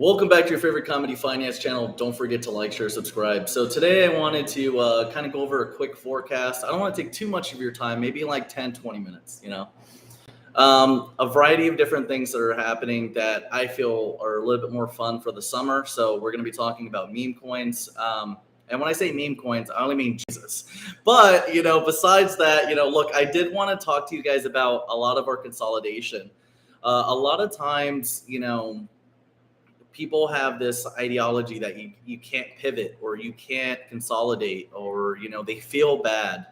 Welcome back to your favorite comedy finance channel. Don't forget to like, share, subscribe. So today I wanted to kind of go over a quick forecast. I don't want to take too much of your time, maybe like 10, 20 minutes, a variety of different things that are happening that I feel are a little bit more fun for the summer. So we're going to be talking about meme coins. And when I say meme coins, I only mean Jesus. But, besides that, look, I did want to talk to you guys about a lot of our consolidation. A lot of times, people have this ideology that you can't pivot or you can't consolidate or, they feel bad.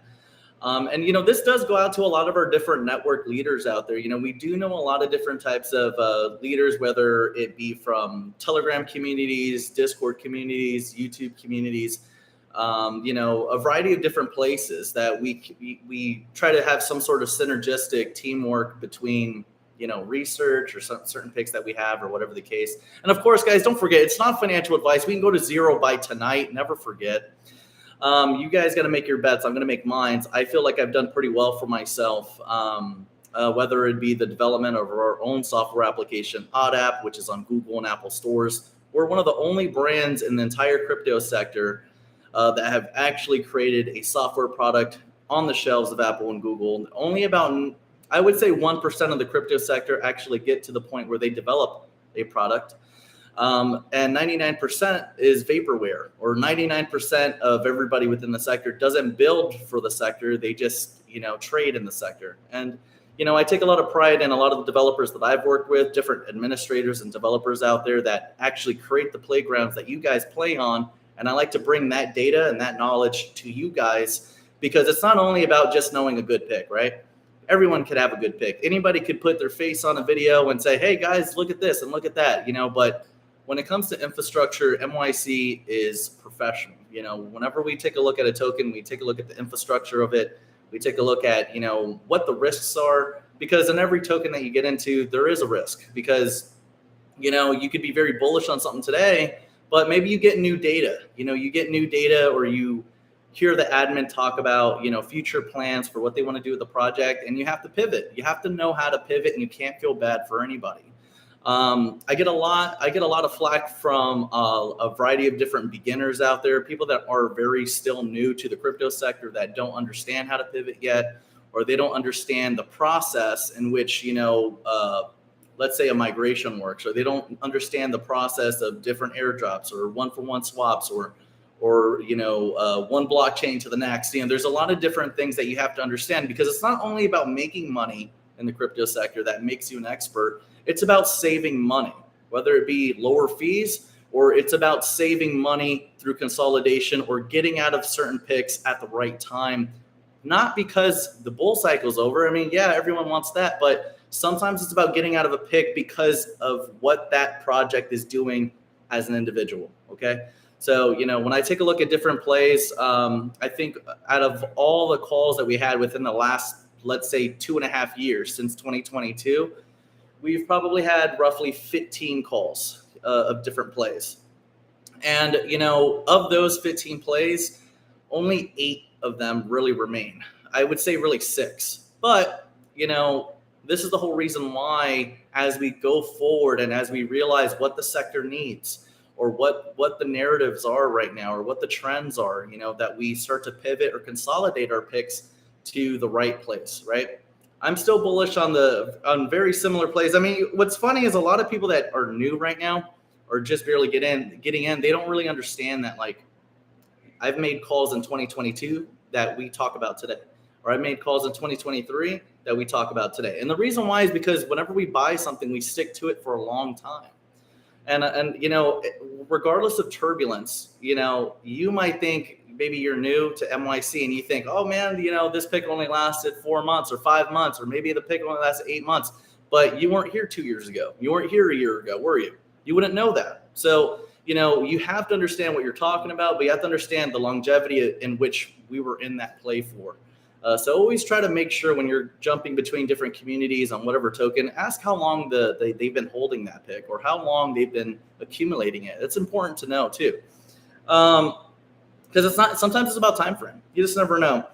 And this does go out to a lot of our different network leaders out there. We do know a lot of different types of leaders, whether it be from Telegram communities, Discord communities, YouTube communities, a variety of different places that we try to have some sort of synergistic teamwork between research or some certain picks that we have or whatever the case. And of course, guys, don't forget, it's not financial advice. We can go to zero by tonight. Never forget. You guys got to make your bets. I'm going to make mine. I feel like I've done pretty well for myself, whether it be the development of our own software application, OddApp, which is on Google and Apple stores. We're one of the only brands in the entire crypto sector that have actually created a software product on the shelves of Apple and Google. Only about, I would say, 1% of the crypto sector actually get to the point where they develop a product. And 99% is vaporware, or 99% of everybody within the sector doesn't build for the sector. They just, trade in the sector. And, I take a lot of pride in a lot of the developers that I've worked with, different administrators and developers out there that actually create the playgrounds that you guys play on. And I like to bring that data and that knowledge to you guys, because it's not only about just knowing a good pick, right? Everyone could have a good pick. Anybody could put their face on a video and say, hey, guys, look at this and look at that, but when it comes to infrastructure, MYC is professional. Whenever we take a look at a token, we take a look at the infrastructure of it. We take a look at, what the risks are, because in every token that you get into, there is a risk, because, you could be very bullish on something today, but maybe you get new data, or you hear the admin talk about, future plans for what they want to do with the project, and you have to pivot. You have to know how to pivot, and you can't feel bad for anybody. I get a lot of flack from a variety of different beginners out there, people that are very still new to the crypto sector that don't understand how to pivot yet, or they don't understand the process in which, let's say a migration works, or they don't understand the process of different airdrops or one-for-one swaps or one blockchain to the next. There's a lot of different things that you have to understand, because it's not only about making money in the crypto sector that makes you an expert. It's about saving money, whether it be lower fees, or it's about saving money through consolidation or getting out of certain picks at the right time. Not because the bull cycle's over. Yeah, everyone wants that, but sometimes it's about getting out of a pick because of what that project is doing as an individual, okay? So, when I take a look at different plays, I think out of all the calls that we had within the last, let's say, 2.5 years since 2022, we've probably had roughly 15 calls of different plays. And, of those 15 plays, only 8 of them really remain. I would say really 6. But, this is the whole reason why, as we go forward and as we realize what the sector needs, or what the narratives are right now, or what the trends are, that we start to pivot or consolidate our picks to the right place, right? I'm still bullish on very similar plays. What's funny is a lot of people that are new right now, or just barely getting in, they don't really understand that, like, I've made calls in 2022 that we talk about today, or I made calls in 2023 that we talk about today. And the reason why is because whenever we buy something, we stick to it for a long time. And regardless of turbulence, you might think, maybe you're new to MYC and you think, oh man, this pick only lasted 4 months or 5 months, or maybe the pick only lasted 8 months, but you weren't here 2 years ago. You weren't here a year ago, were you? You wouldn't know that. So, you have to understand what you're talking about, but you have to understand the longevity in which we were in that play for. So always try to make sure when you're jumping between different communities on whatever token, ask how long they've been holding that pick, or how long they've been accumulating it. It's important to know too. Because sometimes it's about time frame. You just never know.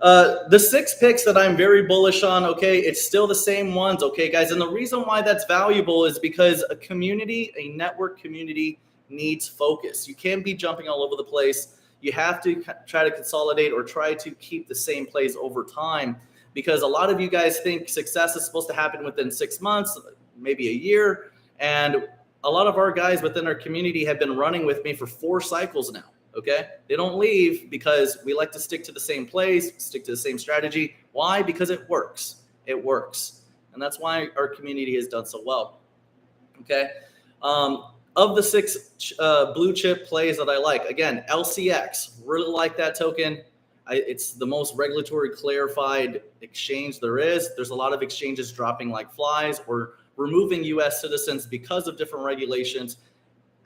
The 6 picks that I'm very bullish on, okay, it's still the same ones, okay, guys. And the reason why that's valuable is because a community, a network community, needs focus. You can't be jumping all over the place. You have to try to consolidate or try to keep the same plays over time, because a lot of you guys think success is supposed to happen within 6 months, maybe a year. And a lot of our guys within our community have been running with me for 4 cycles now. Okay, they don't leave because we like to stick to the same plays, stick to the same strategy. Why? Because it works. It works, and that's why our community has done so well. Okay, of the 6 blue chip plays that I like, again, LCX, really like that token. It's the most regulatory clarified exchange there is. There's a lot of exchanges dropping like flies or removing U.S. citizens because of different regulations.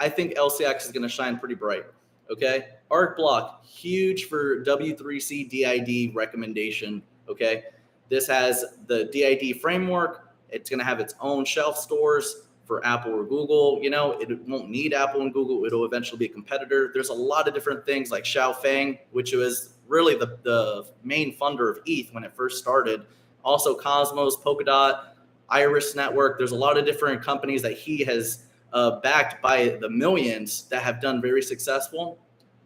I think LCX is going to shine pretty bright. Okay, Arc Block, huge for W3C DID recommendation. Okay, this has the DID framework. It's going to have its own shelf stores for Apple or Google. You know, it won't need Apple and Google. It'll eventually be a competitor. There's a lot of different things like Xiaofeng, which was really the main funder of ETH when it first started. Also Cosmos, Polkadot, Iris Network. There's a lot of different companies that he has backed by the millions that have done very successful,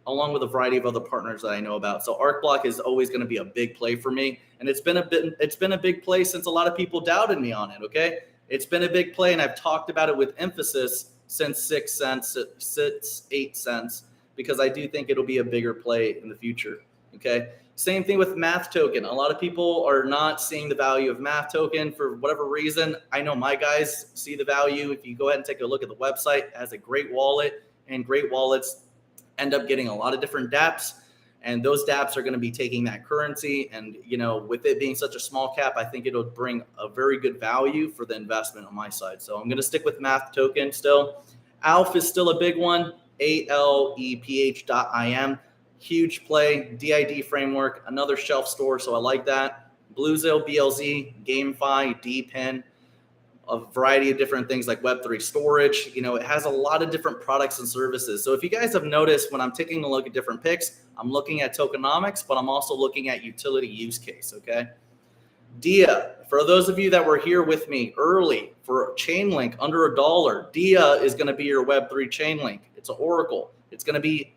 along with a variety of other partners that I know about. So ArcBlock is always going to be a big play for me, and it's been a big play since a lot of people doubted me on it. Okay, it's been a big play, and I've talked about it with emphasis since 8 cents, because I do think it'll be a bigger play in the future. Okay, same thing with Math Token. A lot of people are not seeing the value of Math Token for whatever reason. I know my guys see the value. If you go ahead and take a look at the website, it has a great wallet, and great wallets end up getting a lot of different dApps, and those dApps are going to be taking that currency. And, you know, with it being such a small cap, I think it'll bring a very good value for the investment on my side. So I'm going to stick with Math Token still. ALF is still a big one, ALEPH.IM. Huge play, DID framework, another shelf store, so I like that. Bluezil, BLZ, GameFi, DPIN, a variety of different things like Web3 storage. You know, it has a lot of different products and services. So if you guys have noticed, when I'm taking a look at different picks, I'm looking at tokenomics, but I'm also looking at utility use case, okay? DIA, for those of you that were here with me early for Chainlink under $1, DIA is going to be your Web3 Chainlink. It's an Oracle. It's going to be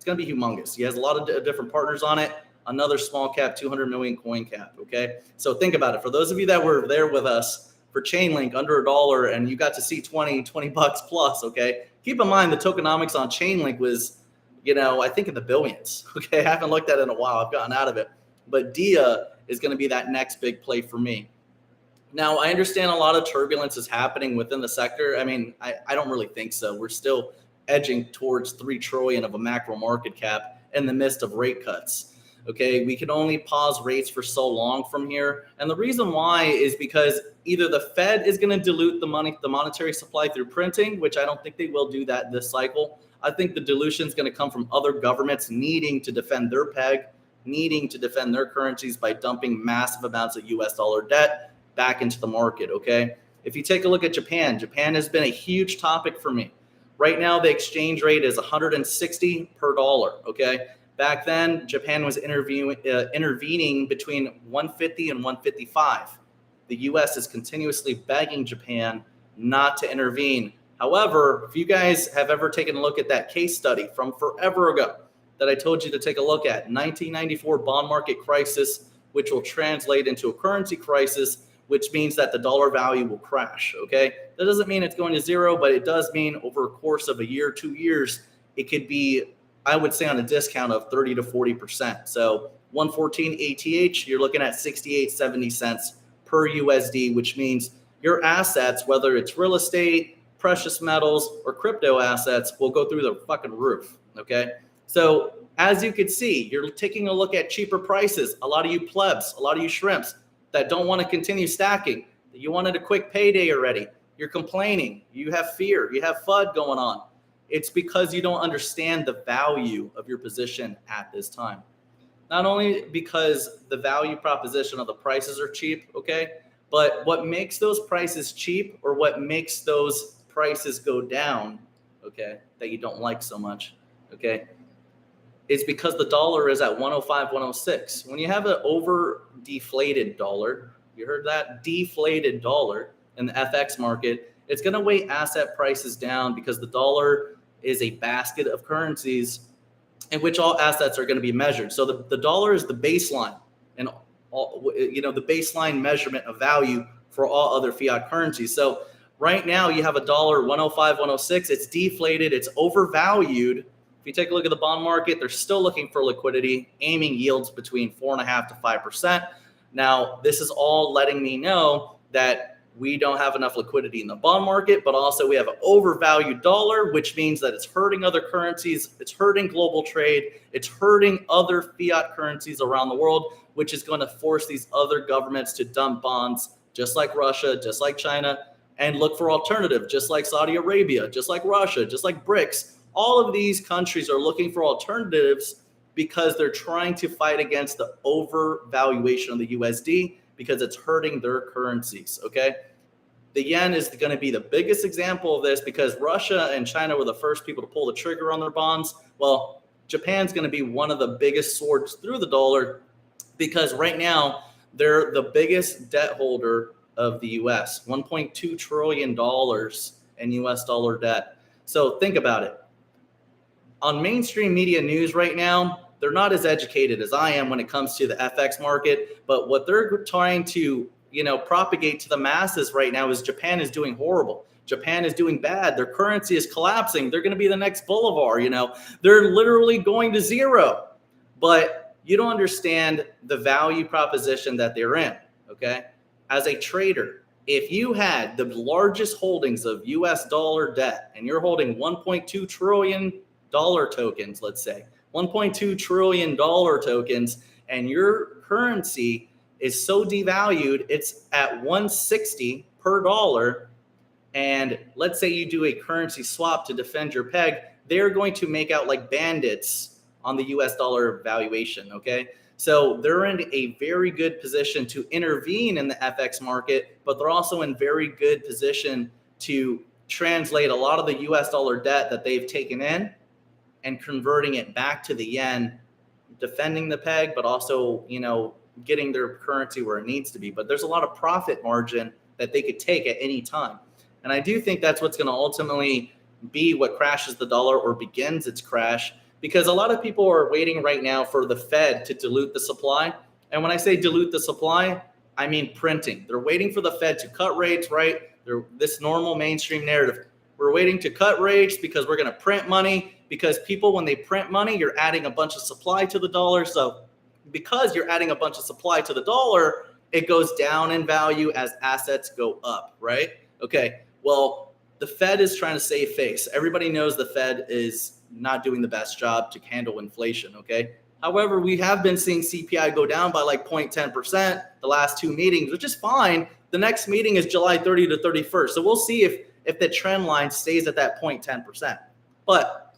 humongous. He has a lot of different partners on it. Another small cap, 200 million coin cap. Okay, so think about it. For those of you that were there with us for Chainlink under $1, and you got to see 20 bucks plus. Okay, keep in mind the tokenomics on Chainlink was, you know, I think in the billions. Okay, I haven't looked at it in a while. I've gotten out of it, but DIA is going to be that next big play for me. Now, I understand a lot of turbulence is happening within the sector. I mean, I don't really think so. We're still edging towards 3 trillion of a macro market cap in the midst of rate cuts. Okay, we can only pause rates for so long from here. And the reason why is because either the Fed is going to dilute the monetary supply through printing, which I don't think they will do that this cycle. I think the dilution is going to come from other governments needing to defend their peg, needing to defend their currencies by dumping massive amounts of US dollar debt back into the market. Okay, if you take a look at Japan, Japan has been a huge topic for me. Right now, the exchange rate is 160 per dollar, okay? Back then, Japan was intervening between 150 and 155. The U.S. is continuously begging Japan not to intervene. However, if you guys have ever taken a look at that case study from forever ago that I told you to take a look at, 1994 bond market crisis, which will translate into a currency crisis, which means that the dollar value will crash, okay? That doesn't mean it's going to zero, but it does mean over a course of a year, 2 years, it could be, I would say, on a discount of 30 to 40%. So 114 ATH, you're looking at 68, 70 cents per USD, which means your assets, whether it's real estate, precious metals, or crypto assets, will go through the fucking roof, okay? So as you can see, you're taking a look at cheaper prices. A lot of you plebs, a lot of you shrimps, that don't want to continue stacking, you wanted a quick payday already, you're complaining, you have fear, you have FUD going on. It's because you don't understand the value of your position at this time. Not only because the value proposition of the prices are cheap, okay, but what makes those prices cheap, or what makes those prices go down, okay, that you don't like so much, okay, is because the dollar is at 105, 106. When you have an over deflated dollar, you heard that? Deflated dollar in the FX market, it's going to weigh asset prices down because the dollar is a basket of currencies in which all assets are going to be measured. So the dollar is the baseline and all, the baseline measurement of value for all other fiat currencies. So right now you have a dollar 105, 106. It's deflated. It's overvalued. If you take a look at the bond market, they're still looking for liquidity, aiming yields between 4.5% to 5%. Now, this is all letting me know that we don't have enough liquidity in the bond market, but also we have an overvalued dollar, which means that it's hurting other currencies, it's hurting global trade, it's hurting other fiat currencies around the world, which is going to force these other governments to dump bonds, just like Russia, just like China, and look for alternatives, just like Saudi Arabia, just like Russia, just like BRICS. All of these countries are looking for alternatives because they're trying to fight against the overvaluation of the USD because it's hurting their currencies, okay? The yen is going to be the biggest example of this because Russia and China were the first people to pull the trigger on their bonds. Well, Japan's going to be one of the biggest swords through the dollar because right now they're the biggest debt holder of the US, $1.2 trillion in US dollar debt. So think about it. On mainstream media news right now, they're not as educated as I am when it comes to the FX market, but what they're trying to, propagate to the masses right now is Japan is doing horrible. Japan is doing bad. Their currency is collapsing. They're going to be the next Bolivar, They're literally going to zero. But you don't understand the value proposition that they're in, okay? As a trader, if you had the largest holdings of US dollar debt and you're holding $1.2 trillion tokens, let's say, $1.2 trillion tokens, and your currency is so devalued, it's at 160 per dollar. And let's say you do a currency swap to defend your peg, they're going to make out like bandits on the US dollar valuation, okay? So they're in a very good position to intervene in the FX market, but they're also in very good position to translate a lot of the US dollar debt that they've taken in and converting it back to the yen, defending the peg, but also, getting their currency where it needs to be. But there's a lot of profit margin that they could take at any time. And I do think that's what's going to ultimately be what crashes the dollar or begins its crash, because a lot of people are waiting right now for the Fed to dilute the supply. And when I say dilute the supply, I mean printing. They're waiting for the Fed to cut rates, right? This normal mainstream narrative. We're waiting to cut rates because we're going to print money, because people, when they print money, you're adding a bunch of supply to the dollar. So because you're adding a bunch of supply to the dollar, it goes down in value as assets go up, right? Okay, well, the Fed is trying to save face. Everybody knows the Fed is not doing the best job to handle inflation, okay? However, we have been seeing CPI go down by like 0.10% the last two meetings, which is fine. The next meeting is July 30 to 31st. So we'll see if the trend line stays at that 0.10%. But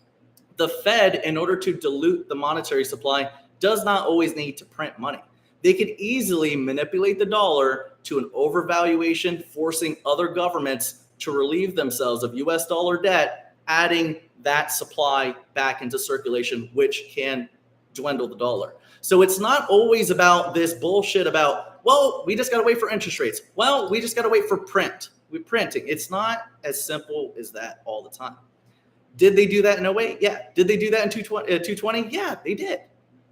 the Fed, in order to dilute the monetary supply, does not always need to print money. They could easily manipulate the dollar to an overvaluation, forcing other governments to relieve themselves of US dollar debt, adding that supply back into circulation, which can dwindle the dollar. So it's not always about this bullshit about, well, we just got to wait for interest rates. Well, we just got to wait for printing. It's not as simple as that all the time. Did they do that in 08? Yeah. Did they do that in 220? Yeah, they did.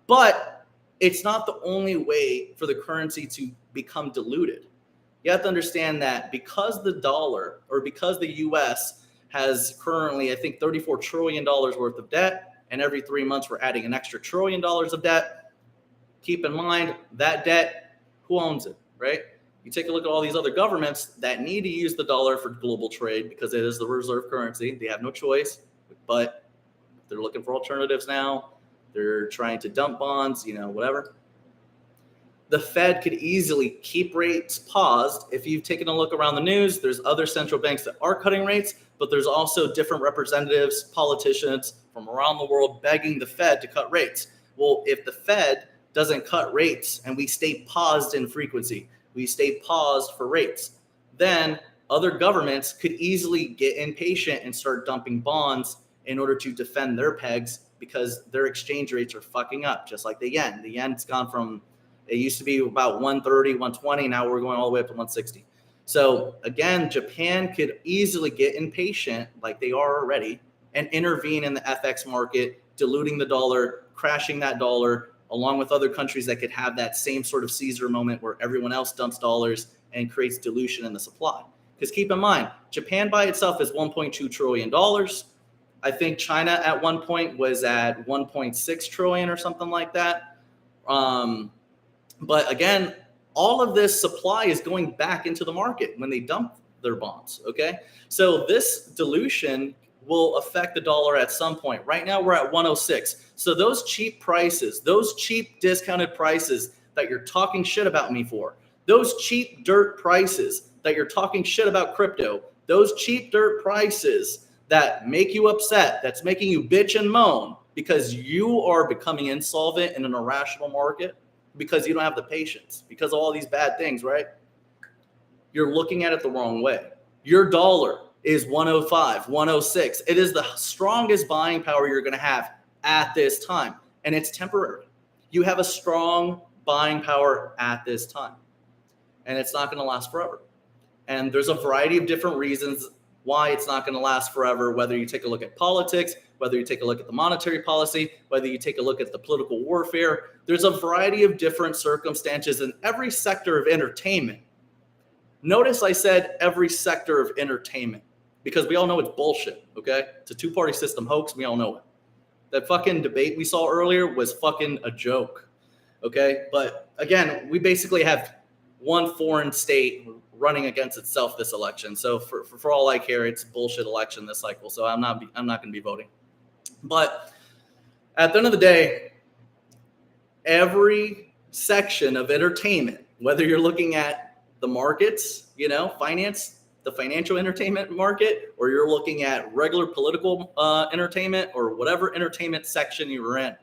But it's not the only way for the currency to become diluted. You have to understand that because the dollar, or because the US has currently, I think, $34 trillion worth of debt, and every 3 months we're adding an extra $1 trillion of debt, keep in mind that debt, who owns it, right? You take a look at all these other governments that need to use the dollar for global trade because it is the reserve currency. They have no choice, but they're looking for alternatives now. They're trying to dump bonds, whatever. The Fed could easily keep rates paused. If you've taken a look around the news, there's other central banks that are cutting rates, but there's also different representatives, politicians from around the world begging the Fed to cut rates. Well, if the Fed doesn't cut rates and we stay paused in frequency, we stay paused for rates, then other governments could easily get impatient and start dumping bonds in order to defend their pegs because their exchange rates are fucking up, just like the yen. The yen's gone from, it used to be about 130, 120. Now we're going all the way up to 160. So again, Japan could easily get impatient, like they are already, and intervene in the FX market, diluting the dollar, crashing that dollar, along with other countries that could have that same sort of Caesar moment where everyone else dumps dollars and creates dilution in the supply. Because keep in mind, Japan by itself is $1.2 trillion. I think China at one point was at 1.6 trillion or something like that. But again, all of this supply is going back into the market when they dump their bonds, okay? So this dilution will affect the dollar at some point. Right now we're at 106. So those cheap prices, those cheap discounted prices that you're talking shit about me for, those cheap dirt prices that you're talking shit about crypto, those cheap dirt prices that make you upset, that's making you bitch and moan because you are becoming insolvent in an irrational market, because you don't have the patience, because of all these bad things, right? You're looking at it the wrong way. Your dollar is 105, 106. It is the strongest buying power you're going to have at this time, and it's temporary. You have a strong buying power at this time, and it's not going to last forever. And there's a variety of different reasons why it's not going to last forever, whether you take a look at politics, whether you take a look at the monetary policy, whether you take a look at the political warfare. There's a variety of different circumstances in every sector of entertainment. Notice I said every sector of entertainment, because we all know it's bullshit, okay? It's a two-party system hoax. We all know it. That fucking debate we saw earlier was fucking a joke, okay? But again, we basically have one foreign state running against itself this election. So for all I care, it's a bullshit election this cycle. So I'm not going to be voting. But at the end of the day, every section of entertainment, whether you're looking at the markets, finance, the financial entertainment market, or you're looking at regular political entertainment, or whatever entertainment section you're in,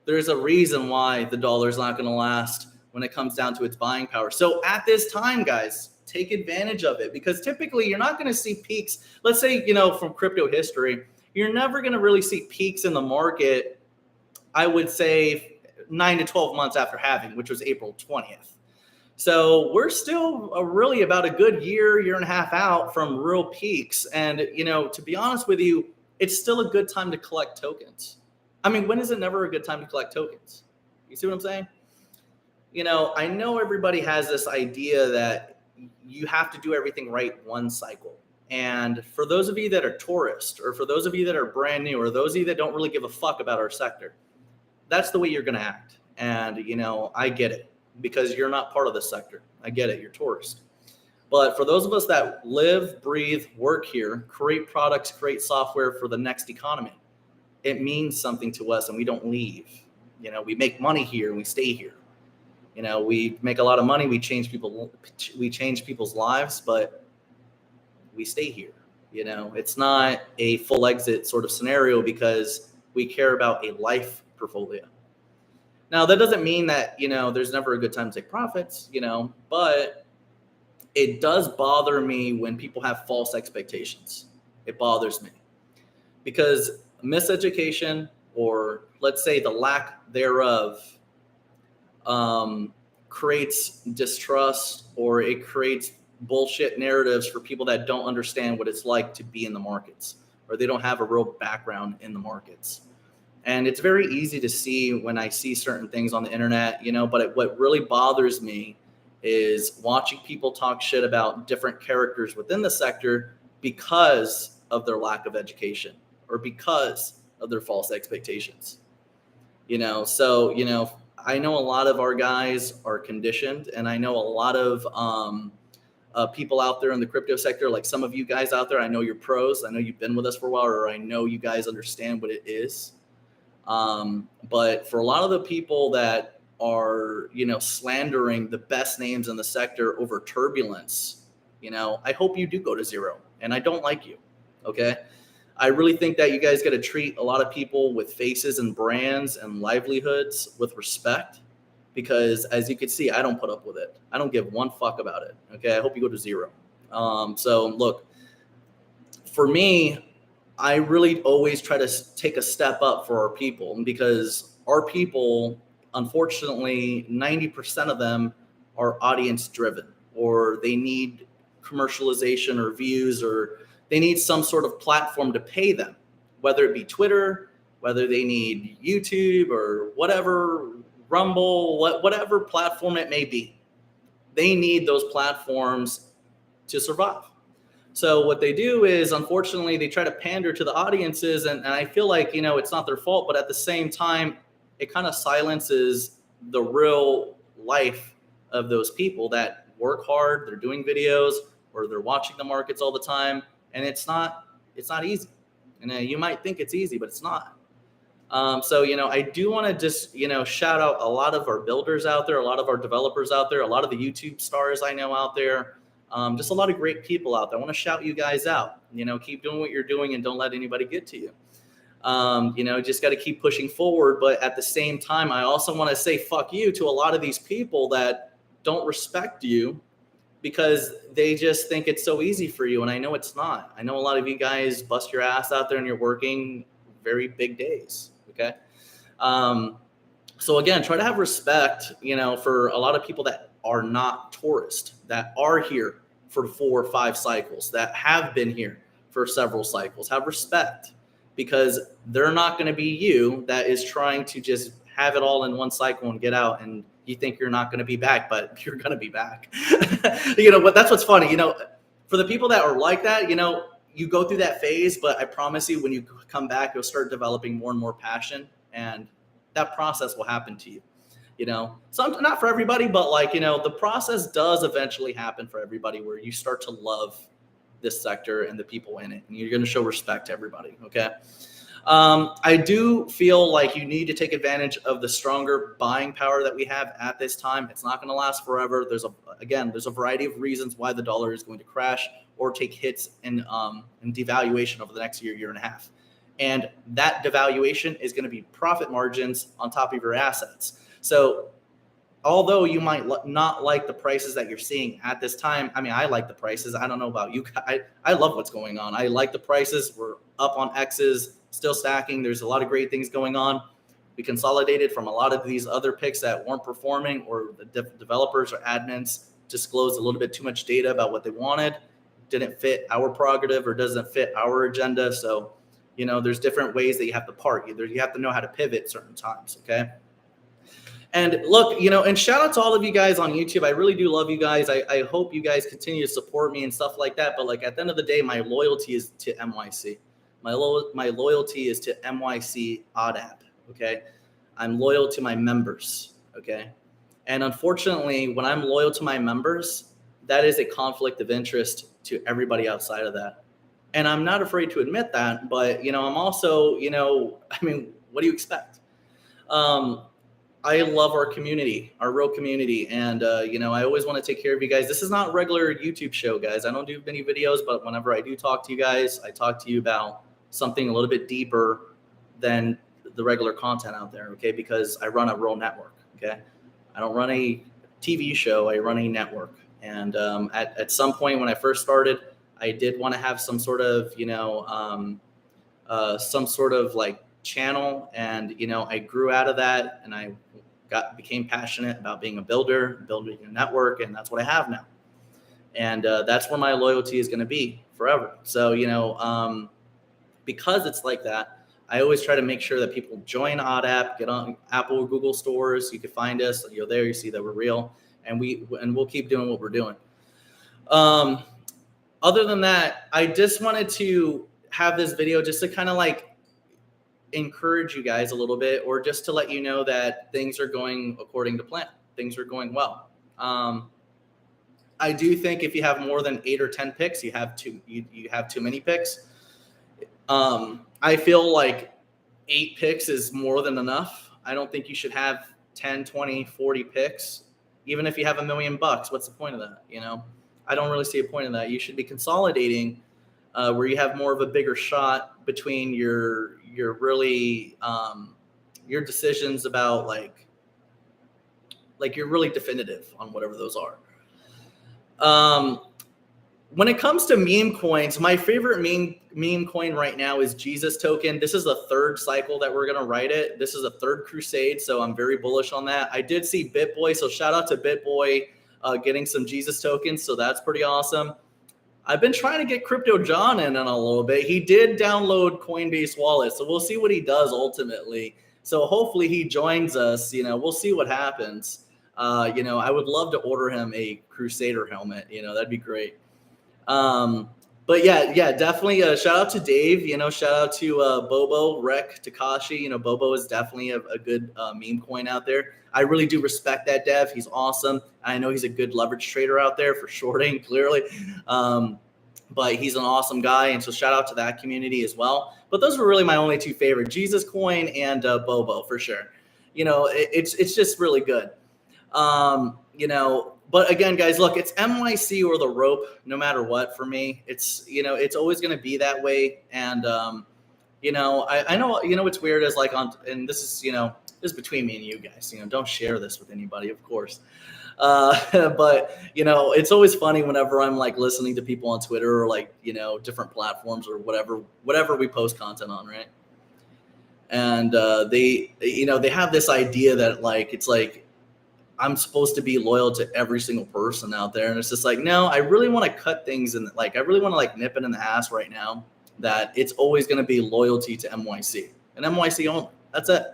there's a reason why the dollar is not going to last when it comes down to its buying power. So at this time, guys, take advantage of it, because typically you're not going to see peaks. Let's say, from crypto history, you're never going to really see peaks in the market, I would say 9 to 12 months after halving, which was April 20th. So we're still really about a good year and a half out from real peaks. And, to be honest with you, it's still a good time to collect tokens. I mean, when is it never a good time to collect tokens? You see what I'm saying? I know everybody has this idea that you have to do everything right one cycle. And for those of you that are tourists, or for those of you that are brand new, or those of you that don't really give a fuck about our sector, that's the way you're going to act. And, I get it, because you're not part of the sector. I get it. You're tourist. But for those of us that live, breathe, work here, create products, create software for the next economy, it means something to us, and we don't leave. We make money here and we stay here. We make a lot of money. We change people's lives, but we stay here. It's not a full exit sort of scenario, because we care about a life portfolio. Now, that doesn't mean that, there's never a good time to take profits, but it does bother me when people have false expectations. It bothers me, because miseducation, or let's say the lack thereof, creates distrust, or it creates bullshit narratives for people that don't understand what it's like to be in the markets, or they don't have a real background in the markets. And it's very easy to see when I see certain things on the internet, but what really bothers me is watching people talk shit about different characters within the sector because of their lack of education, or because of their false expectations. So, I know a lot of our guys are conditioned, and I know a lot of people out there in the crypto sector, like some of you guys out there, I know you're pros. I know you've been with us for a while, or I know you guys understand what it is. But for a lot of the people that are, slandering the best names in the sector over turbulence, I hope you do go to zero, and I don't like you. Okay. I really think that you guys got to treat a lot of people with faces and brands and livelihoods with respect, because as you can see, I don't put up with it. I don't give one fuck about it. Okay. I hope you go to zero. So look, for me, I really always try to take a step up for our people, because our people, unfortunately, 90% of them are audience driven, or they need commercialization or views, or they need some sort of platform to pay them, whether it be Twitter, whether they need YouTube or whatever, Rumble, whatever platform it may be. They need those platforms to survive. So what they do is, unfortunately, they try to pander to the audiences, and I feel like, it's not their fault, but at the same time, it kind of silences the real life of those people that work hard, they're doing videos, or they're watching the markets all the time, and it's not easy. And you might think it's easy, but it's not. So, I do want to just, shout out a lot of our builders out there, a lot of our developers out there, a lot of the YouTube stars I know out there. Just a lot of great people out there. I want to shout you guys out. Keep doing what you're doing and don't let anybody get to you. Just got to keep pushing forward. But at the same time, I also want to say fuck you to a lot of these people that don't respect you because they just think it's so easy for you. And I know it's not. I know a lot of you guys bust your ass out there and you're working very big days. Okay. So again, try to have respect, for a lot of people that are not tourists, that are here for 4 or 5 cycles, that have been here for several cycles. Have respect, because they're not going to be you that is trying to just have it all in one cycle and get out, and you think you're not going to be back, but you're going to be back. But that's what's funny, for the people that are like that, you go through that phase, but I promise you, when you come back, you'll start developing more and more passion, and that process will happen to you. Some, not for everybody, but the process does eventually happen for everybody, where you start to love this sector and the people in it, and you're going to show respect to everybody. Okay. I do feel like you need to take advantage of the stronger buying power that we have at this time. It's not going to last forever. There's a variety of reasons why the dollar is going to crash or take hits in devaluation over the next year and a half. And that devaluation is going to be profit margins on top of your assets. So although you might not like the prices that you're seeing at this time, I mean, I like the prices. I don't know about you. I love what's going on. I like the prices. We're up on X's, still stacking. There's a lot of great things going on. We consolidated from a lot of these other picks that weren't performing, or the developers or admins disclosed a little bit too much data about what they wanted, didn't fit our prerogative or doesn't fit our agenda. So, there's different ways that you have to part. Either you have to know how to pivot certain times. Okay. And look, and shout out to all of you guys on YouTube. I really do love you guys. I hope you guys continue to support me and stuff like that. But at the end of the day, my loyalty is to MYC. My loyalty is to MYC ODAP. Okay. I'm loyal to my members. Okay. And unfortunately, when I'm loyal to my members, that is a conflict of interest to everybody outside of that. And I'm not afraid to admit that, but, I'm also, what do you expect? I love our community, our real community. And, I always want to take care of you guys. This is not a regular YouTube show, guys. I don't do many videos, but whenever I do talk to you guys, I talk to you about something a little bit deeper than the regular content out there. Okay. Because I run a real network. Okay. I don't run a TV show. I run a network. And, at some point when I first started, I did want to have some sort of, channel, and, I grew out of that, and I became passionate about being a builder, building a network, and that's what I have now. And that's where my loyalty is going to be forever. So, because it's like that, I always try to make sure that people join ODAP, get on Apple or Google stores. You can find us. You're there. You see that we're real, and we'll keep doing what we're doing. Other than that, I just wanted to have this video just to kind of encourage you guys a little bit, or just to let you know that things are going according to plan. Things are going well. I do think if you have more than 8 or 10 picks, you have too many picks. I feel like 8 picks is more than enough. I don't think you should have 10, 20, 40 picks. Even if you have $1 million, what's the point of that? I don't really see a point in that. You should be consolidating, where you have more of a bigger shot between your really your decisions about you're really definitive on whatever those are. When it comes to meme coins, my favorite meme coin right now is Jesus token. This is the third cycle that we're going to write it. This is a third crusade, so I'm very bullish on that. I did see BitBoy, so shout out to BitBoy getting some Jesus tokens, so that's pretty awesome. I've been trying to get Crypto John in a little bit. He did download Coinbase Wallet, so we'll see what he does ultimately. So hopefully he joins us. We'll see what happens. I would love to order him a Crusader helmet. That'd be great. But yeah, definitely shout out to Dave, shout out to Bobo, Rec, Takashi. Bobo is definitely a good meme coin out there. I really do respect that dev. He's awesome. I know he's a good leverage trader out there for shorting, clearly. But he's an awesome guy. And so shout out to that community as well. But those were really my only two favorite, Jesus coin and Bobo for sure. It's just really good. But again, guys, look, it's MYC or the rope, no matter what for me. It's always going to be that way. And, I know, what's weird is like and this is, this is between me and you guys, don't share this with anybody, of course. But, it's always funny whenever I'm like listening to people on Twitter or like, different platforms or whatever we post content on. Right. And, they have this idea that like, it's like, I'm supposed to be loyal to every single person out there. And it's just like, no, I really want to cut things and like, I really want to like nip it in the ass right now that it's always going to be loyalty to MYC and MYC only. That's it.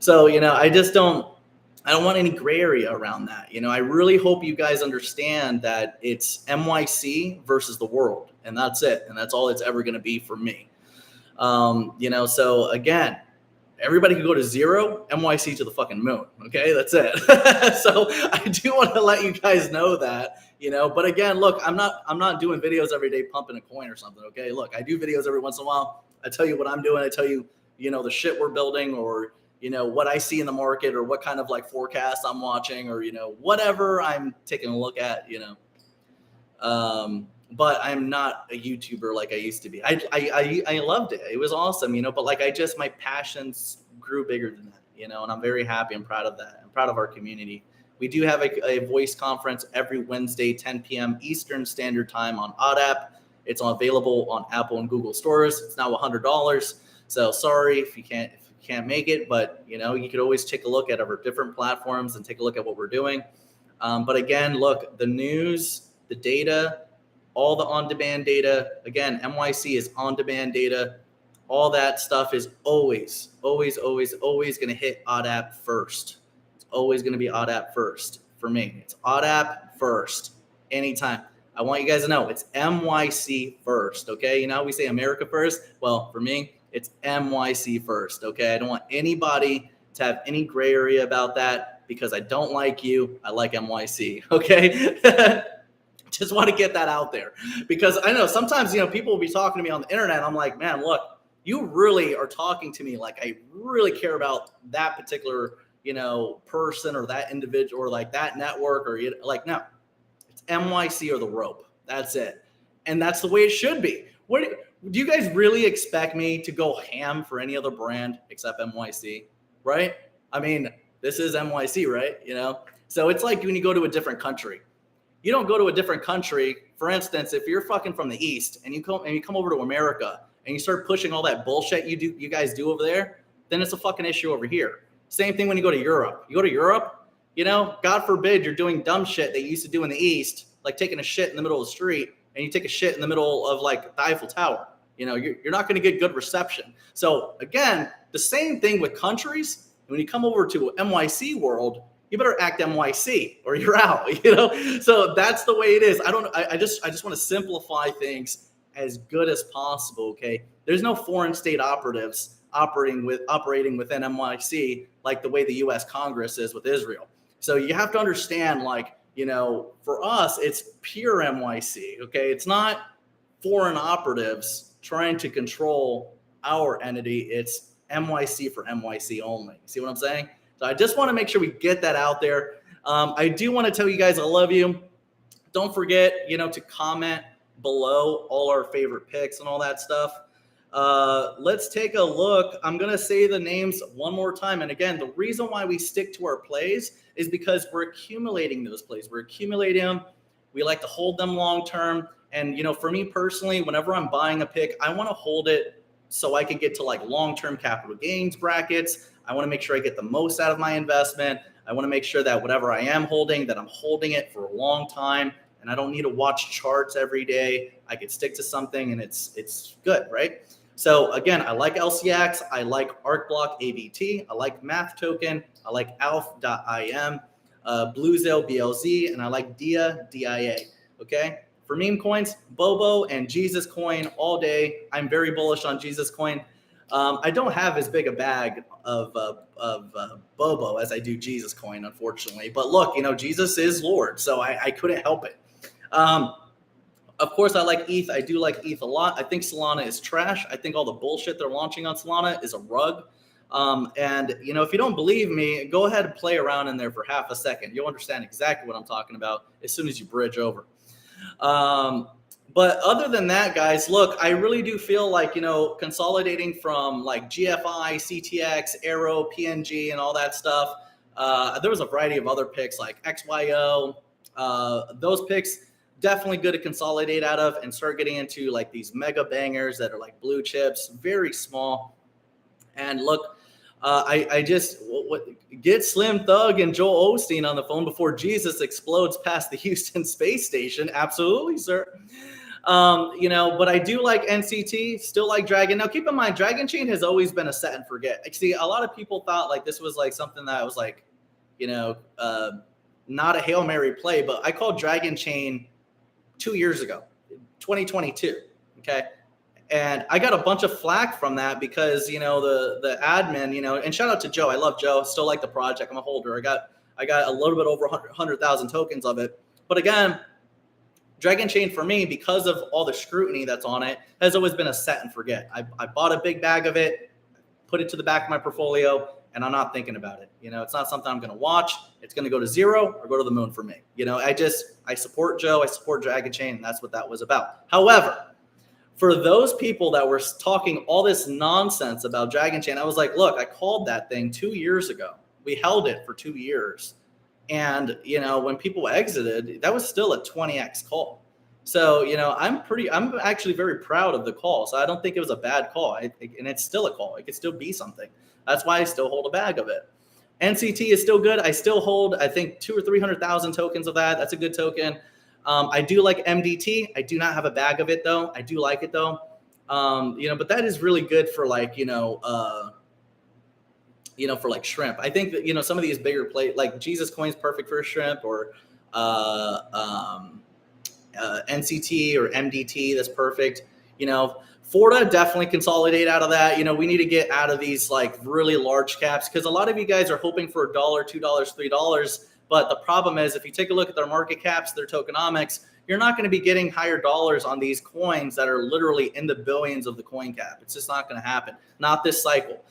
So, I don't want any gray area around that. I really hope you guys understand that it's MYC versus the world, and that's it. And that's all it's ever going to be for me. So again, everybody can go to zero, MYC to the fucking moon. Okay, that's it. So I do want to let you guys know that, but again, look, I'm not doing videos every day pumping a coin or something. Okay, look, I do videos every once in a while. I tell you what I'm doing. I tell you, the shit we're building, or what I see in the market, or what kind of like forecast I'm watching, or whatever I'm taking a look at. But I'm not a YouTuber like I used to be. I loved it. It was awesome, but like my passions grew bigger than that, and I'm very happy and proud of that. I'm proud of our community. We do have a voice conference every Wednesday, 10 p.m. Eastern Standard Time on OddApp. It's available on Apple and Google stores. It's now $100. So sorry if you can't make it, but you could always take a look at our different platforms and take a look at what we're doing. But again, look, the news, the data, all the on-demand data. Again, MYC is on-demand data. All that stuff is always going to hit OddApp first. It's always going to be OddApp first for me. It's OddApp first anytime. I want you guys to know it's MYC first, okay? We say America first. Well, for me, it's MYC first, okay? I don't want anybody to have any gray area about that because I don't like you. I like MYC, okay? Just want to get that out there because I know sometimes, people will be talking to me on the internet. I'm like, man, look, you really are talking to me like I really care about that particular, person or that individual or like that network or like, no, it's MYC or the rope. That's it. And that's the way it should be. Do you guys really expect me to go ham for any other brand except MYC, right? I mean, this is MYC, right? So it's like when you go to a different country. You don't go to a different country. For instance, if you're fucking from the East and you come over to America and you start pushing all that bullshit you guys do over there, then it's a fucking issue over here. Same thing when you go to Europe. You go to Europe, God forbid you're doing dumb shit that you used to do in the East, like taking a shit in the middle of the street, and you take a shit in the middle of like the Eiffel Tower. You're not going to get good reception. So again, the same thing with countries. When you come over to MYC world, you better act MYC or you're out, So that's the way it is. I just want to simplify things as good as possible. Okay. There's no foreign state operatives operating within MYC like the way the US Congress is with Israel. So you have to understand, like, for us, it's pure MYC. Okay. It's not foreign operatives trying to control our entity. It's MYC for MYC only. See what I'm saying? So I just want to make sure we get that out there. I do want to tell you guys I love you. Don't forget, to comment below all our favorite picks and all that stuff. Let's take a look. I'm going to say the names one more time. And again, the reason why we stick to our plays is because we're accumulating those plays. We're accumulating them. We like to hold them long term. And, for me personally, whenever I'm buying a pick, I want to hold it so I can get to like long-term capital gains brackets. I want to make sure I get the most out of my investment. I want to make sure that whatever I am holding, that I'm holding it for a long time, and I don't need to watch charts every day. I can stick to something and it's good, right? So again, I like LCX, I like ArcBlock ABT, I like Math Token, I like ALF.IM, Bluezale BLZ, and I like DIA DIA. Okay. For meme coins, Bobo and Jesus Coin all day. I'm very bullish on Jesus Coin. I don't have as big a bag of Bobo as I do Jesus Coin, unfortunately. But look, Jesus is Lord, so I couldn't help it. Of course, I like ETH. I do like ETH a lot. I think Solana is trash. I think all the bullshit they're launching on Solana is a rug. And if you don't believe me, go ahead and play around in there for half a second. You'll understand exactly what I'm talking about as soon as you bridge over. But other than that, guys, look, I really do feel like, consolidating from like GFI, CTX, Arrow, PNG, and all that stuff. There was a variety of other picks like XYO. Those picks definitely good to consolidate out of and start getting into like these mega bangers that are like blue chips, very small. And look, I just get Slim Thug and Joel Osteen on the phone before Jesus explodes past the Houston space station. Absolutely, sir. But I do like NCT, still like Dragon. Now, keep in mind, Dragon Chain has always been a set and forget. See, a lot of people thought like this was like something that was like, not a Hail Mary play, but I called Dragon Chain 2 years ago, 2022. Okay. And I got a bunch of flack from that because, the admin, and shout out to Joe. I love Joe. Still like the project. I'm a holder. I got a little bit over 100,000 tokens of it. But again, Dragon Chain for me, because of all the scrutiny that's on it, has always been a set and forget. I bought a big bag of it, put it to the back of my portfolio, and I'm not thinking about it. It's not something I'm going to watch. It's going to go to zero or go to the moon for me. I support Joe. I support Dragon Chain, and that's what that was about. However, for those people that were talking all this nonsense about Dragon Chain, I was like, look, I called that thing 2 years ago. We held it for 2 years. And, when people exited, that was still a 20x call. So, I'm actually very proud of the call. So I don't think it was a bad call. And it's still a call. It could still be something. That's why I still hold a bag of it. NCT is still good. I still hold, I think, 200,000 or 300,000 tokens of that. That's a good token. I do like MDT. I do not have a bag of it, though. I do like it, though. But that is really good for like, for like shrimp. I think that, some of these bigger like Jesus Coin's perfect for a shrimp, or NCT or MDT, that's perfect. Forta definitely consolidate out of that. We need to get out of these like really large caps, because a lot of you guys are hoping for $1, $2, $3. But the problem is, if you take a look at their market caps, their tokenomics, you're not going to be getting higher dollars on these coins that are literally in the billions of the coin cap. It's just not going to happen. Not this cycle.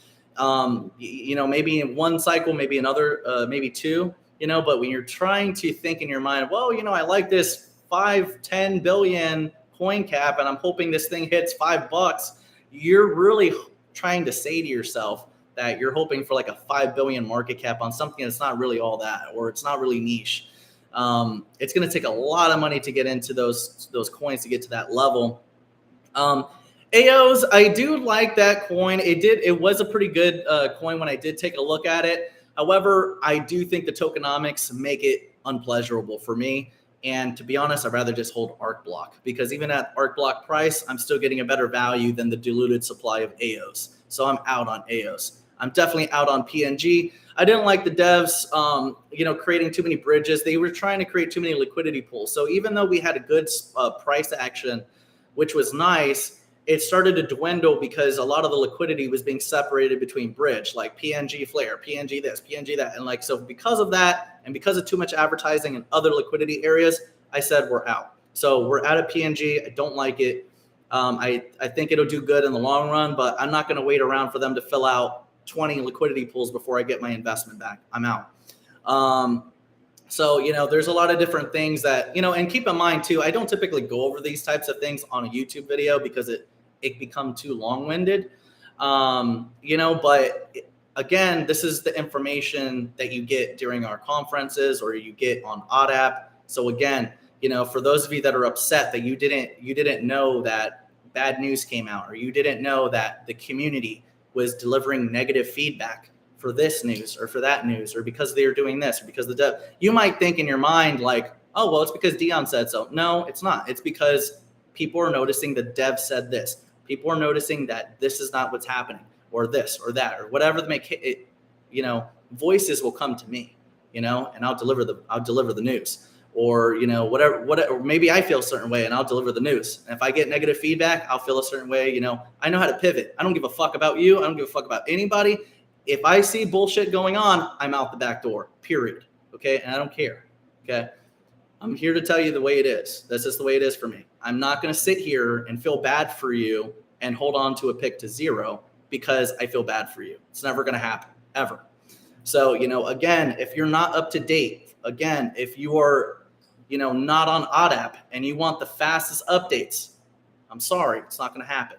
Maybe in one cycle, maybe another, maybe two, but when you're trying to think in your mind, well, I like this 5-10 billion coin cap and I'm hoping this thing hits $5, you're really trying to say to yourself that you're hoping for like a 5 billion market cap on something that's not really all that, or it's not really niche. It's going to take a lot of money to get into those coins to get to that level. AOS, I do like that coin. It was a pretty good coin when I did take a look at it. However, I do think the tokenomics make it unpleasurable for me. And to be honest, I'd rather just hold ArcBlock, because even at ArcBlock price, I'm still getting a better value than the diluted supply of AOS. So I'm out on AOS. I'm definitely out on PNG. I didn't like the devs, creating too many bridges. They were trying to create too many liquidity pools. So even though we had a good price action, which was nice, it started to dwindle because a lot of the liquidity was being separated between bridge, like PNG Flare, PNG this, PNG that. And so because of that, and because of too much advertising in other liquidity areas, I said we're out. So we're out of PNG. I don't like it. I think it'll do good in the long run, but I'm not going to wait around for them to fill out 20 liquidity pools before I get my investment back. I'm out. So, there's a lot of different things that, and keep in mind too, I don't typically go over these types of things on a YouTube video because it become too long-winded. But again, this is the information that you get during our conferences or you get on ODAP. So again, for those of you that are upset that you didn't know that bad news came out, or you didn't know that the community was delivering negative feedback for this news or for that news, or because they were doing this, or because you might think in your mind like, oh, well, it's because Dion said so. No, it's not. It's because people are noticing the dev said this. People are noticing that this is not what's happening, or this or that, or whatever the make it, voices will come to me, and I'll deliver the news, or whatever, or maybe I feel a certain way and I'll deliver the news. And if I get negative feedback, I'll feel a certain way. I know how to pivot. I don't give a fuck about you. I don't give a fuck about anybody. If I see bullshit going on, I'm out the back door, period. Okay. And I don't care. Okay. I'm here to tell you the way it is. That's just the way it is for me. I'm not going to sit here and feel bad for you and hold on to a pick to 0 because I feel bad for you. It's never going to happen, ever. So, again, if you're not up to date, again, if you are, not on ODAP and you want the fastest updates, I'm sorry, it's not going to happen.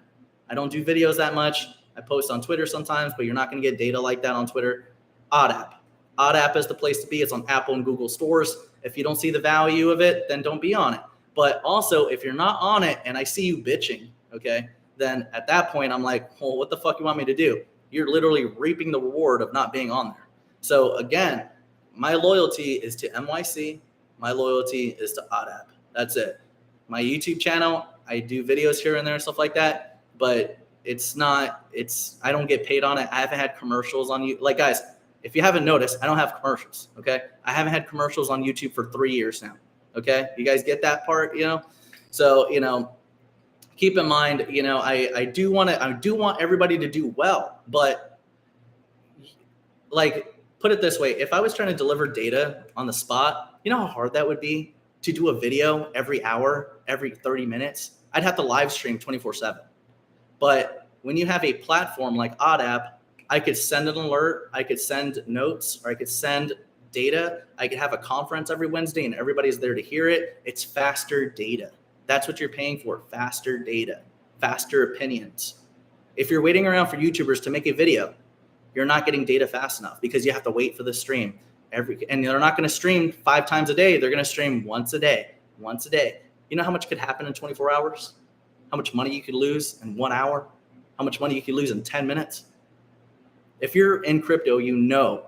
I don't do videos that much. I post on Twitter sometimes, but you're not going to get data like that on Twitter. ODAP. ODAP is the place to be. It's on Apple and Google stores. If you don't see the value of it, then don't be on it. But also, if you're not on it and I see you bitching, okay, then at that point, I'm like, well, what the fuck you want me to do? You're literally reaping the reward of not being on there. So again, my loyalty is to MYC. My loyalty is to ODAP. That's it. My YouTube channel, I do videos here and there and stuff like that, but I don't get paid on it. I haven't had commercials on you. Like, guys, if you haven't noticed, I don't have commercials, okay? I haven't had commercials on YouTube for 3 years now, okay? You guys get that part, So, keep in mind, I do want everybody to do well, but like, put it this way, if I was trying to deliver data on the spot, you know how hard that would be to do a video every hour, every 30 minutes? I'd have to live stream 24/7. But when you have a platform like ODAP, I could send an alert, I could send notes, or I could send data. I could have a conference every Wednesday and everybody's there to hear it. It's faster data. That's what you're paying for, faster data, faster opinions. If you're waiting around for YouTubers to make a video, you're not getting data fast enough because you have to wait for the stream. And they're not going to stream 5 times a day. They're going to stream once a day. You know how much could happen in 24 hours? How much money you could lose in 1 hour? How much money you could lose in 10 minutes? If you're in crypto, you know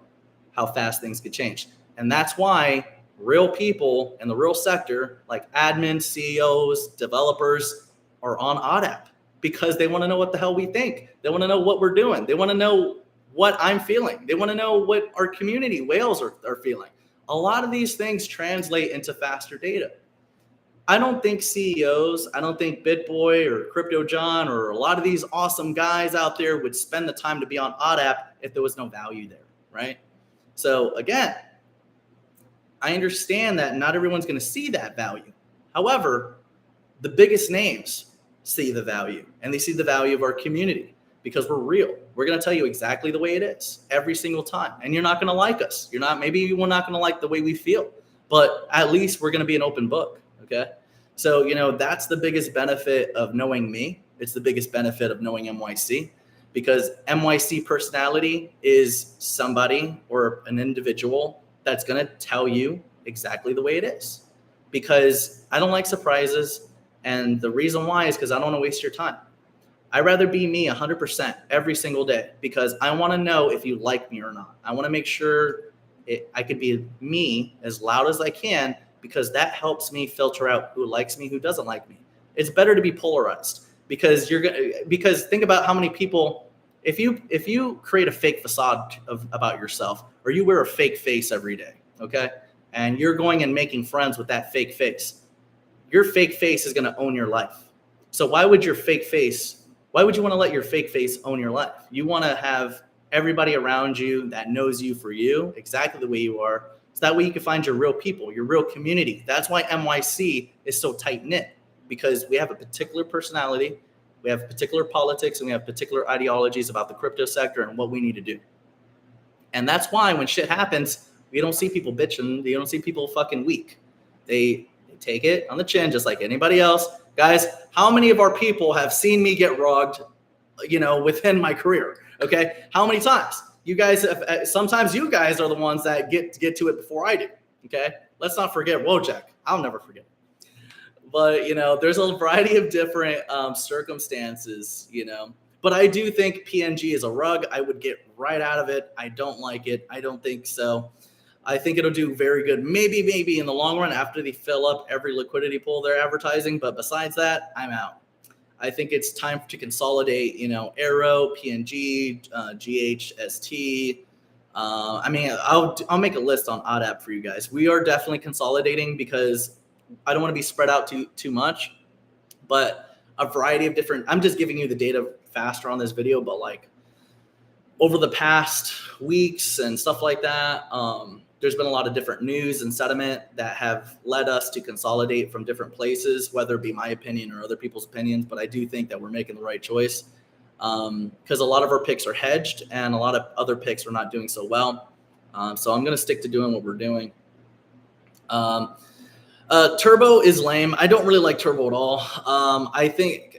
how fast things could change. And that's why real people in the real sector, like admins, CEOs, developers, are on ODAP because they want to know what the hell we think. They want to know what we're doing. They want to know what I'm feeling. They want to know what our community whales are feeling. A lot of these things translate into faster data. I don't think CEOs, I don't think BitBoy or Crypto John or a lot of these awesome guys out there would spend the time to be on ODAP if there was no value there, right? So again, I understand that not everyone's going to see that value. However, the biggest names see the value, and they see the value of our community because we're real. We're going to tell you exactly the way it is every single time. And you're not going to like us. Maybe we're not going to like the way we feel, but at least we're going to be an open book. Okay. So, that's the biggest benefit of knowing me. It's the biggest benefit of knowing MYC, because MYC personality is somebody or an individual that's going to tell you exactly the way it is, because I don't like surprises. And the reason why is because I don't want to waste your time. I'd rather be me 100% every single day, because I want to know if you like me or not. I want to make sure I could be me as loud as I can, because that helps me filter out who likes me, who doesn't like me. It's better to be polarized, because think about how many people, if you create a fake facade about yourself, or you wear a fake face every day, okay, and you're going and making friends with that fake face, your fake face is going to own your life. So why would you want to let your fake face own your life? You want to have everybody around you that knows you for you, exactly the way you are. So that way you can find your real people, your real community. That's why MYC is so tight-knit, because we have a particular personality, we have particular politics, and we have particular ideologies about the crypto sector and what we need to do. And that's why when shit happens, we don't see people bitching. You don't see people fucking weak. They take it on the chin just like anybody else. Guys, how many of our people have seen me get rogged, within my career? Okay, how many times? You guys, sometimes you guys are the ones that get to it before I do. Okay, let's not forget Wojak. I'll never forget. But, there's a variety of different circumstances, But I do think PNG is a rug. I would get right out of it. I don't like it. I don't think so. I think it'll do very good. Maybe in the long run after they fill up every liquidity pool they're advertising. But besides that, I'm out. I think it's time to consolidate, Arrow, PNG, GHST. I'll make a list on ODAP for you guys. We are definitely consolidating because I don't want to be spread out too much. But a variety of different, I'm just giving you the data faster on this video, but like over the past weeks and stuff like that, there's been a lot of different news and sentiment that have led us to consolidate from different places, whether it be my opinion or other people's opinions. But I do think that we're making the right choice because a lot of our picks are hedged and a lot of other picks are not doing so well. So I'm going to stick to doing what we're doing. Turbo is lame. I don't really like Turbo at all. I think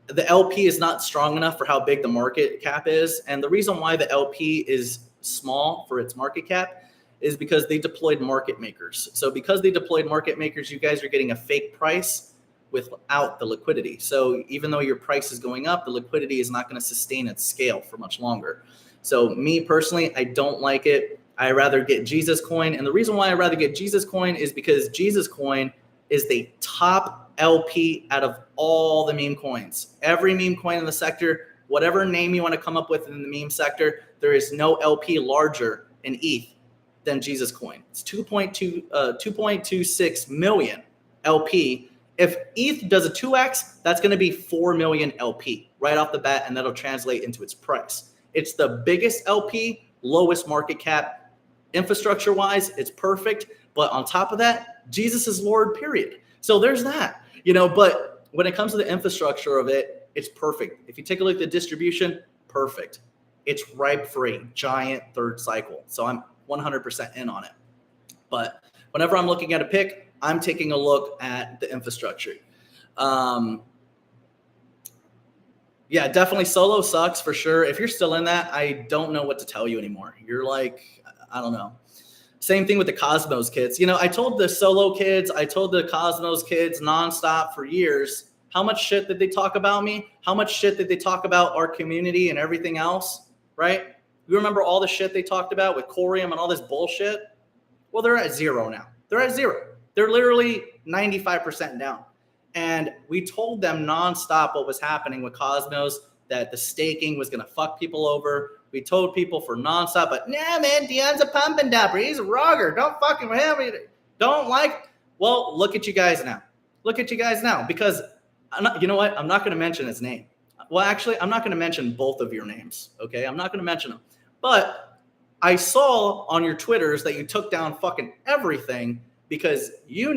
the LP is not strong enough for how big the market cap is. And the reason why the LP is small for its market cap is because they deployed market makers. So because they deployed market makers, you guys are getting a fake price without the liquidity. So even though your price is going up, the liquidity is not going to sustain its scale for much longer. So me personally, I don't like it. I rather get Jesus Coin. And the reason why I rather get Jesus Coin is because Jesus Coin is the top LP out of all the meme coins. Every meme coin in the sector, whatever name you want to come up with in the meme sector, there is no LP larger in ETH than Jesus Coin. It's 2.26 million LP. If ETH does a 2x, that's going to be 4 million LP right off the bat, and that'll translate into its price. It's the biggest LP, lowest market cap. Infrastructure-wise, it's perfect. But on top of that, Jesus is Lord, period. So there's that. But when it comes to the infrastructure of it, it's perfect. If you take a look at the distribution, perfect. It's ripe for a giant third cycle. So I'm 100% in on it. But whenever I'm looking at a pick, I'm taking a look at the infrastructure. Yeah, definitely solo sucks for sure. If you're still in that, I don't know what to tell you anymore. You're like, I don't know. Same thing with the Cosmos kids. I told the solo kids, I told the Cosmos kids nonstop for years, how much shit did they talk about me? How much shit did they talk about our community and everything else, right? You remember all the shit they talked about with Corium and all this bullshit? Well, they're at zero now. They're at zero. They're literally 95% down. And we told them nonstop what was happening with Cosmos, that the staking was going to fuck people over. We told people for nonstop, but nah, man, Dion's a pump and dumper. He's a rogger. Don't fucking with him. Don't like. Well, look at you guys now. Look at you guys now. Because, you know what? I'm not going to mention his name. Well, actually, I'm not going to mention both of your names, okay? I'm not going to mention them. But I saw on your Twitters that you took down fucking everything because you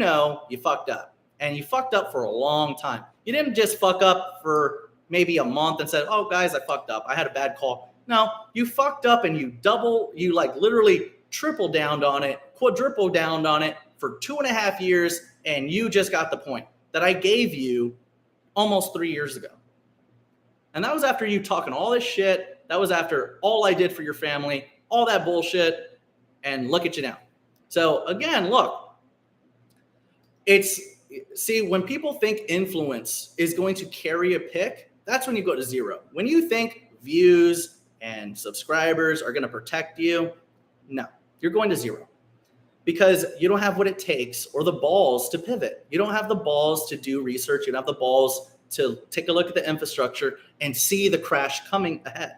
fucked up. And you fucked up for a long time. You didn't just fuck up for maybe a month and said, oh, guys, I fucked up. I had a bad call. No, you fucked up and you literally triple downed on it, quadruple downed on it for 2.5 years. And you just got the point that I gave you almost 3 years ago. And that was after you talking all this shit. That was after all I did for your family, all that bullshit. And look at you now. So again, look, when people think influence is going to carry a pick, that's when you go to zero. When you think views and subscribers are going to protect you, no, you're going to zero because you don't have what it takes or the balls to pivot. You don't have the balls to do research. You don't have the balls to take a look at the infrastructure and see the crash coming ahead.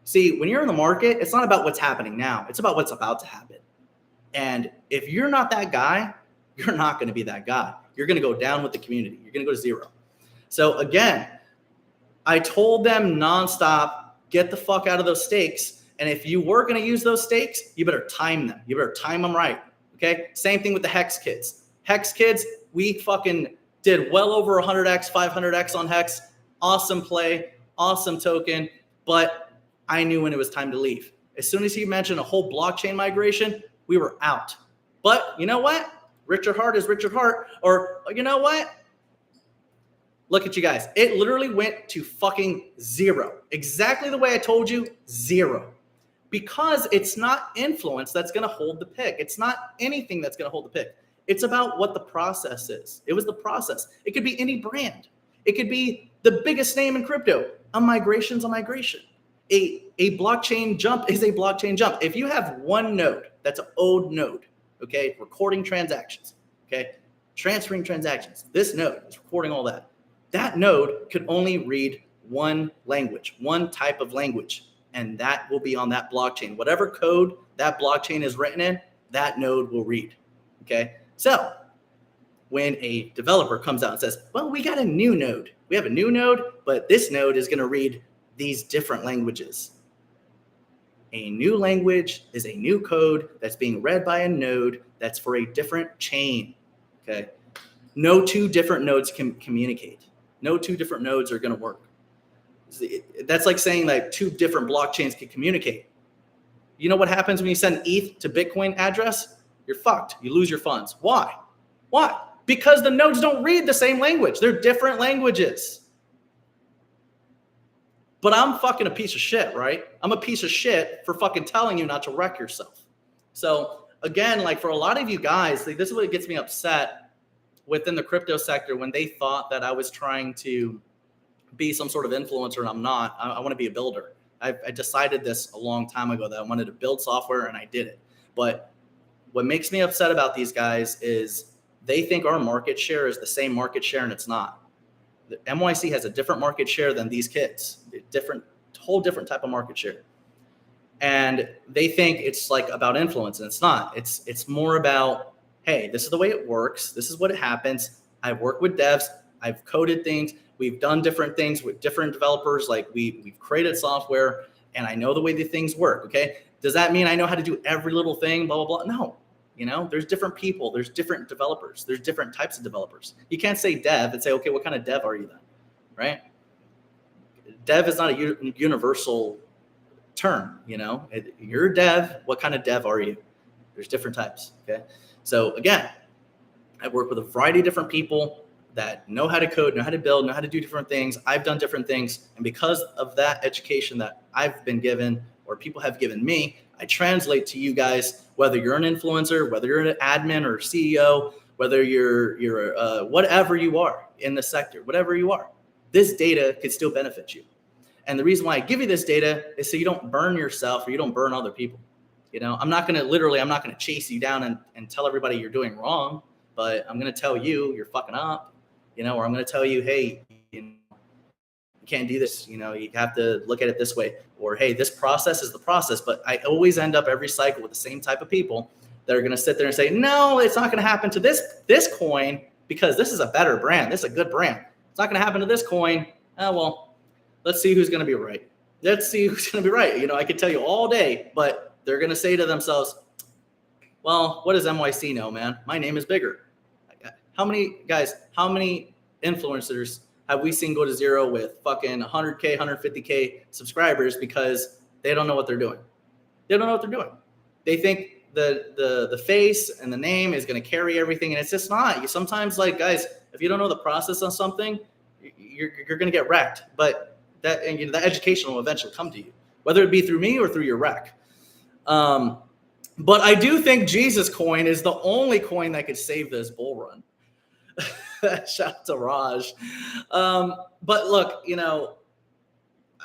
See, when you're in the market, it's not about what's happening now. It's about what's about to happen. And if you're not that guy, you're not going to be that guy. You're going to go down with the community. You're going to go to zero. So again, I told them nonstop, get the fuck out of those stakes. And if you were going to use those stakes, you better time them. You better time them right. Okay. Same thing with the Hex kids. Hex kids, we fucking did well over 100x, 500x on Hex. Awesome play, awesome token. But I knew when it was time to leave. As soon as he mentioned a whole blockchain migration, we were out. But you know what? Richard Hart is Richard Hart. Or you know what? Look at you guys. It literally went to fucking zero. Exactly the way I told you, zero. Because it's not influence that's going to hold the pick. It's not anything that's going to hold the pick. It's about what the process is. It was the process. It could be any brand. It could be the biggest name in crypto. A migration's a migration. A blockchain jump is a blockchain jump. If you have one node, that's an old node, okay, recording transactions, okay, transferring transactions. This node is recording all that. That node could only read one language, one type of language, and that will be on that blockchain. Whatever code that blockchain is written in, that node will read, okay? So when a developer comes out and says, well, we got a new node. We have a new node, but this node is going to read these different languages. A new language is a new code that's being read by a node that's for a different chain, okay? No two different nodes can communicate. No two different nodes are going to work. That's like saying like two different blockchains can communicate. You know what happens when you send ETH to Bitcoin address? You're fucked. You lose your funds. Why? Why? Because the nodes don't read the same language. They're different languages. But I'm fucking a piece of shit, right? I'm a piece of shit for fucking telling you not to wreck yourself. So again, like for a lot of you guys, like, this is what gets me upset within the crypto sector when they thought that I was trying to be some sort of influencer, and I'm not. I want to be a builder. I decided this a long time ago that I wanted to build software, and I did it. But what makes me upset about these guys is they think our market share is the same market share, and it's not. The MYC has a different market share than these kids, whole different type of market share. And they think it's like about influence, and it's not. It's more about, hey, this is the way it works. This is what it happens. I've worked with devs. I've coded things. We've done different things with different developers. Like we've created software, and I know the way the things work, okay? Does that mean I know how to do every little thing, blah, blah, blah? No. You know, there's different people. There's different developers. There's different types of developers. You can't say dev and say, okay, what kind of dev are you then, right? Dev is not a universal term, you know? You're a dev. What kind of dev are you? There's different types, okay? So again, I work with a variety of different people that know how to code, know how to build, know how to do different things. I've done different things. And because of that education that I've been given or people have given me, I translate to you guys, whether you're an influencer, whether you're an admin or CEO, whether you're whatever you are in the sector, whatever you are, this data could still benefit you. And the reason why I give you this data is so you don't burn yourself or you don't burn other people. You know, I'm not going to chase you down and tell everybody you're doing wrong, but I'm going to tell you you're fucking up, you know, or I'm going to tell you, hey, you know, you can't do this. You know, you have to look at it this way, or, hey, this process is the process. But I always end up every cycle with the same type of people that are going to sit there and say, no, it's not going to happen to this coin because this is a better brand. This is a good brand. It's not going to happen to this coin. Oh, well, let's see who's going to be right. Let's see who's going to be right. You know, I could tell you all day, but they're going to say to themselves, well, what does MYC know, man? My name is bigger. How many influencers have we seen go to zero with fucking 100K, 150K subscribers because they don't know what they're doing? They don't know what they're doing. They think the face and the name is going to carry everything, and it's just not. Sometimes, like, guys, if you don't know the process on something, you're going to get wrecked. But that education will eventually come to you, whether it be through me or through your wreck. But I do think Jesus coin is the only coin that could save this bull run. Shout out to Raj. But look, you know,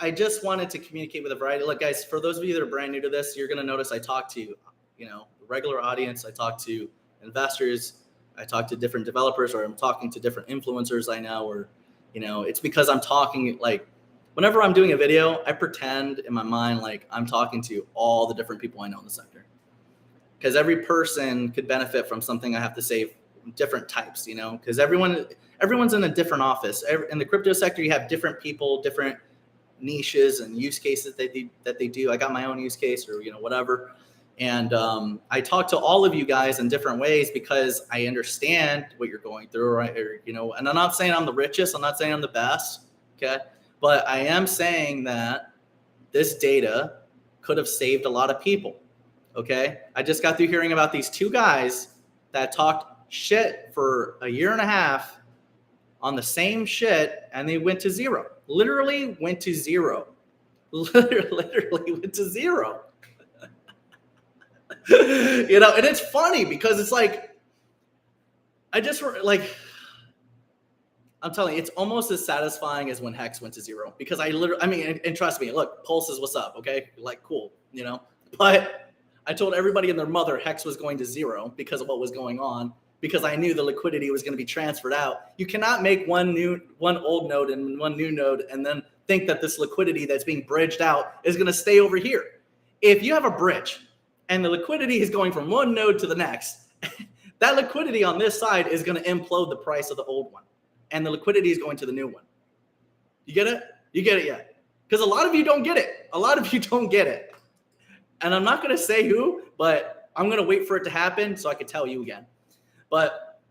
I just wanted to communicate with a variety. Look, guys, for those of you that are brand new to this, you're going to notice I talk to, you know, the regular audience. I talk to investors. I talk to different developers, or I'm talking to different influencers I know, or, you know, it's because I'm talking, like, whenever I'm doing a video, I pretend in my mind like I'm talking to all the different people I know in the sector. Because every person could benefit from something I have to say, different types, you know, because everyone's in a different office. In the crypto sector, you have different people, different niches and use cases that they do. I got my own use case, or, you know, whatever. And I talk to all of you guys in different ways because I understand what you're going through, right? Or, you know, and I'm not saying I'm the richest. I'm not saying I'm the best. Okay. But I am saying that this data could have saved a lot of people. Okay. I just got through hearing about these two guys that talked shit for a year and a half on the same shit, and they went to zero. Literally went to zero. Literally went to zero. You know, and it's funny because it's like, I just like, I'm telling you, it's almost as satisfying as when Hex went to zero, because I mean, and trust me, look, Pulse is what's up, okay? Like, cool, you know? But I told everybody and their mother Hex was going to zero because of what was going on, because I knew the liquidity was going to be transferred out. You cannot make one old node and one new node and then think that this liquidity that's being bridged out is going to stay over here. If you have a bridge and the liquidity is going from one node to the next, that liquidity on this side is going to implode the price of the old one, and the liquidity is going to the new one. You get it? You get it yet? Because a lot of you don't get it. A lot of you don't get it. And I'm not going to say who, but I'm going to wait for it to happen so I can tell you again. But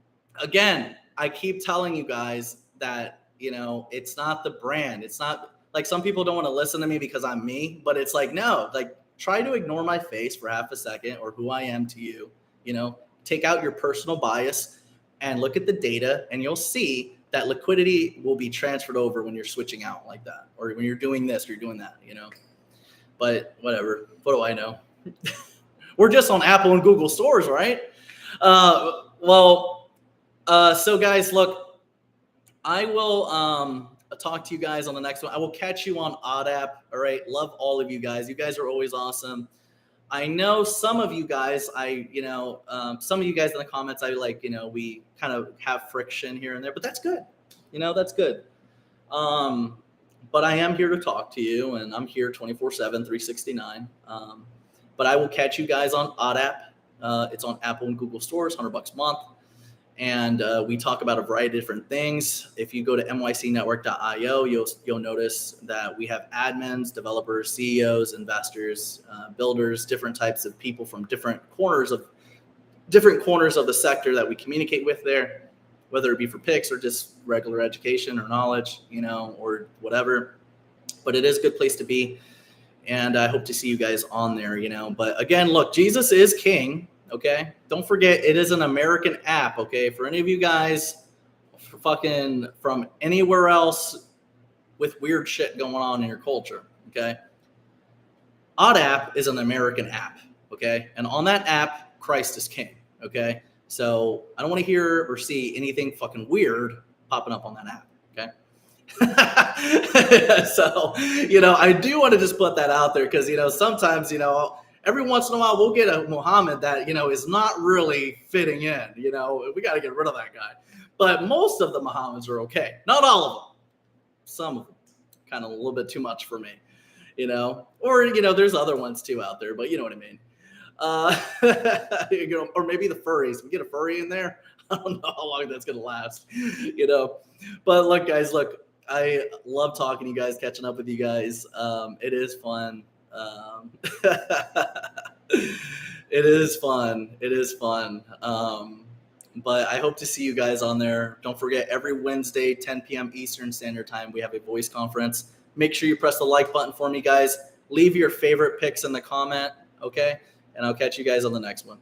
again, I keep telling you guys that, you know, it's not the brand. It's not like, some people don't want to listen to me because I'm me, but it's like, no, like, try to ignore my face for half a second, or who I am to you. You know, take out your personal bias and look at the data, and you'll see that liquidity will be transferred over when you're switching out like that, or when you're doing this or you're doing that, you know. But whatever, what do I know? We're just on Apple and Google stores, right? So guys, look, I will talk to you guys on the next one. I will catch you on OddApp. All right. Love all of you guys. You guys are always awesome. I know some of you guys, some of you guys in the comments, I like, you know, we kind of have friction here and there, but that's good. You know, that's good. But I am here to talk to you, and I'm here 24/7, 369. But I will catch you guys on OddApp. It's on Apple and Google stores, $100 a month. And we talk about a variety of different things. If you go to MYCNetwork.io, you'll notice that we have admins, developers, CEOs, investors, builders, different types of people from different corners of the sector that we communicate with there, whether it be for picks or just regular education or knowledge, you know, or whatever. But it is a good place to be. And I hope to see you guys on there, you know. But again, look, Jesus is king. Okay, don't forget, it is an American app. Okay, for any of you guys fucking from anywhere else with weird shit going on in your culture. Okay, OddApp is an American app. Okay, and on that app, Christ is king. Okay, so I don't want to hear or see anything fucking weird popping up on that app. Okay, so, you know, I do want to just put that out there, because, you know, sometimes, you know, every once in a while, we'll get a Muhammad that, you know, is not really fitting in. You know, we got to get rid of that guy. But most of the Muhammads are okay. Not all of them. Some of them, kind of a little bit too much for me, you know. Or, you know, there's other ones too out there, but you know what I mean. You know, or maybe the furries. We get a furry in there. I don't know how long that's going to last, you know. But look, guys, look, I love talking to you guys, catching up with you guys. It is fun. It is fun. It is fun. But I hope to see you guys on there. Don't forget, every Wednesday, 10 p.m. Eastern Standard Time, we have a voice conference. Make sure you press the like button for me, guys. Leave your favorite picks in the comment, okay? And I'll catch you guys on the next one.